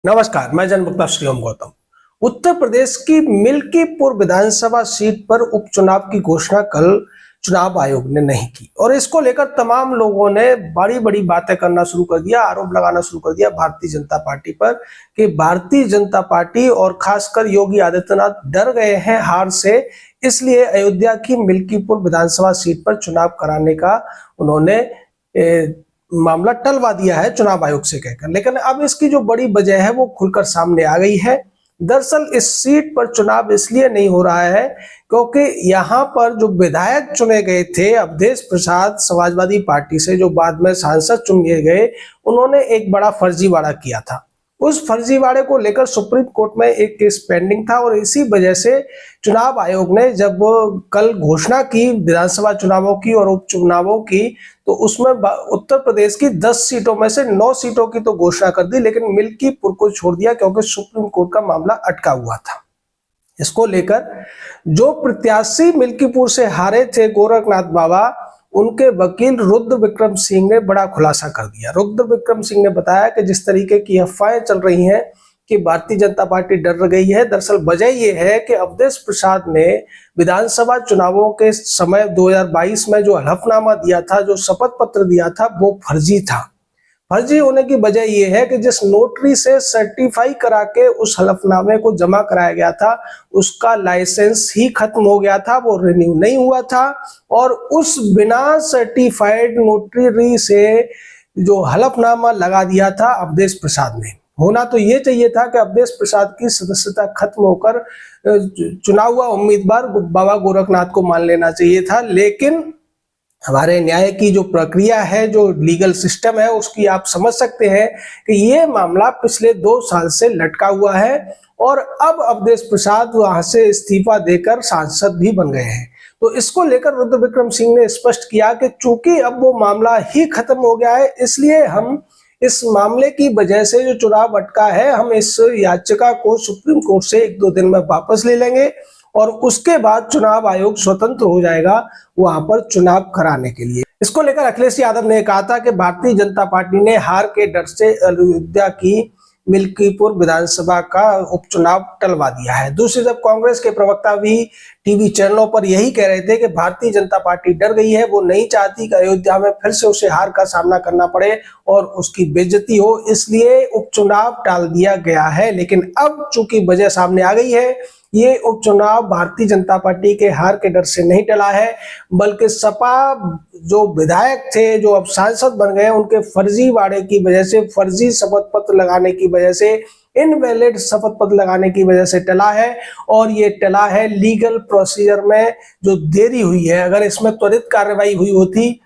नमस्कार, मैं जनमुक्ता श्रीओम गौतम। उत्तर प्रदेश की मिल्कीपुर विधानसभा सीट पर उपचुनाव की घोषणा कल चुनाव आयोग ने नहीं की और इसको लेकर तमाम लोगों ने बड़ी बड़ी बातें करना शुरू कर दिया, आरोप लगाना शुरू कर दिया भारतीय जनता पार्टी पर कि भारतीय जनता पार्टी और खासकर योगी आदित्यनाथ डर गए हैं हार से, इसलिए अयोध्या की मिल्कीपुर विधानसभा सीट पर चुनाव कराने का उन्होंने मामला टलवा दिया है चुनाव आयोग से कहकर। लेकिन अब इसकी जो बड़ी वजह है वो खुलकर सामने आ गई है। दरअसल इस सीट पर चुनाव इसलिए नहीं हो रहा है क्योंकि यहाँ पर जो विधायक चुने गए थे अवधेश प्रसाद समाजवादी पार्टी से, जो बाद में सांसद चुने गए, उन्होंने एक बड़ा फर्जीवाड़ा किया था। उस फर्जीवाड़े को लेकर सुप्रीम कोर्ट में एक केस पेंडिंग था और इसी वजह से चुनाव आयोग ने जब कल घोषणा की विधानसभा चुनावों की और उपचुनावों की, तो उसमें उत्तर प्रदेश की 10 सीटों में से 9 सीटों की तो घोषणा कर दी, लेकिन मिल्कीपुर को छोड़ दिया क्योंकि सुप्रीम कोर्ट का मामला अटका हुआ था। इसको लेकर जो प्रत्याशी मिल्कीपुर से हारे थे गोरखनाथ बाबा, उनके वकील रुद्र विक्रम सिंह ने बड़ा खुलासा कर दिया। रुद्र विक्रम सिंह ने बताया कि जिस तरीके की अफवाहें चल रही हैं कि भारतीय जनता पार्टी डर गई है, दरअसल वजह यह है कि अवधेश प्रसाद ने विधानसभा चुनावों के समय 2022 में जो हलफनामा दिया था, जो शपथ पत्र दिया था, वो फर्जी था। फर्जी होने की वजह यह है कि जिस नोटरी से सर्टिफाई करा के उस हलफनामे को जमा कराया गया था, उसका लाइसेंस ही खत्म हो गया था, वो रिन्यू नहीं हुआ था। और उस बिना सर्टिफाइड नोटरी से जो हलफनामा लगा दिया था अवधेश प्रसाद ने, होना तो ये चाहिए था कि अवधेश प्रसाद की सदस्यता खत्म होकर चुना हुआ उम्मीदवार बाबा गोरखनाथ को मान लेना चाहिए था। लेकिन हमारे न्याय की जो प्रक्रिया है, जो लीगल सिस्टम है, उसकी आप समझ सकते हैं कि ये मामला पिछले 2 साल से लटका हुआ है और अब अवधेश प्रसाद वहां से इस्तीफा देकर सांसद भी बन गए हैं। तो इसको लेकर रुद्र विक्रम सिंह ने स्पष्ट किया कि चूंकि अब वो मामला ही खत्म हो गया है, इसलिए हम इस मामले की वजह से जो चुनाव अटका है, हम इस याचिका को सुप्रीम कोर्ट से 1-2 दिन में वापस ले लेंगे और उसके बाद चुनाव आयोग स्वतंत्र हो जाएगा वहां पर चुनाव कराने के लिए। इसको लेकर अखिलेश यादव ने कहा था कि भारतीय जनता पार्टी ने हार के डर से अयोध्या की मिल्कीपुर विधानसभा का उपचुनाव टलवा दिया है। दूसरी तरफ कांग्रेस के प्रवक्ता भी टीवी चैनलों पर यही कह रहे थे कि भारतीय जनता पार्टी डर गई है, वो नहीं चाहती कि अयोध्या में फिर से उसे हार का सामना करना पड़े और उसकी बेइज्जती हो, इसलिए उपचुनाव टाल दिया गया है। लेकिन अब चूंकि वजह सामने आ गई है, ये उपचुनाव भारतीय जनता पार्टी के हार के डर से नहीं टला है, बल्कि सपा जो विधायक थे, जो अब सांसद बन गए, उनके फर्जीवाड़े की वजह से, फर्जी शपथ पत्र लगाने की वजह से, इनवैलिड शपथ पत्र लगाने की वजह से टला है। और ये टला है लीगल प्रोसीजर में जो देरी हुई है। अगर इसमें त्वरित कार्रवाई हुई होती,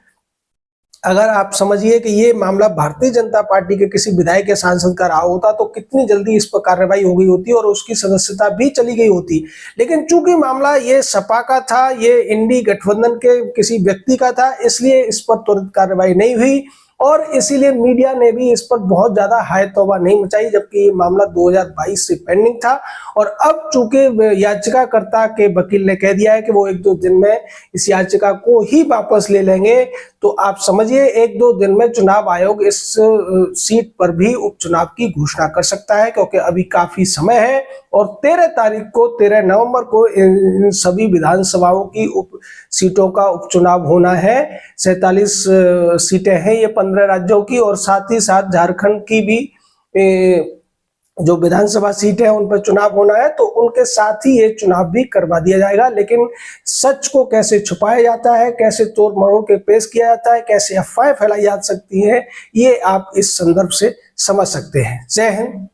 अगर आप समझिए कि ये मामला भारतीय जनता पार्टी के किसी विधायक या सांसद का रहा होता तो कितनी जल्दी इस पर कार्रवाई हो गई होती और उसकी सदस्यता भी चली गई होती। लेकिन चूंकि मामला ये सपा का था, ये इंडी गठबंधन के किसी व्यक्ति का था, इसलिए इस पर तुरंत कार्रवाई नहीं हुई और इसीलिए मीडिया ने भी इस पर बहुत ज्यादा हाय तौबा नहीं मचाई, जबकि ये मामला 2022 से पेंडिंग था। और अब चूंकि याचिकाकर्ता के वकील ने कह दिया है कि वो 1-2 दिन में इस याचिका को ही वापस ले लेंगे, तो आप समझिए 1-2 दिन में चुनाव आयोग इस सीट पर भी उपचुनाव की घोषणा कर सकता है, क्योंकि अभी काफी समय है। और 13 नवंबर को इन सभी विधानसभाओं की सीटों का उपचुनाव होना है। 47 सीटें हैं ये 15 राज्यों की, और साथ ही साथ झारखंड की भी जो विधानसभा सीट है उन पर चुनाव होना है, तो उनके साथ ही ये चुनाव भी करवा दिया जाएगा। लेकिन सच को कैसे छुपाया जाता है, कैसे तोड़ मरोड़ के पेश किया जाता है, कैसे अफवाहें फैलाई जा सकती हैं, ये आप इस संदर्भ से समझ सकते हैं। जय हिंद।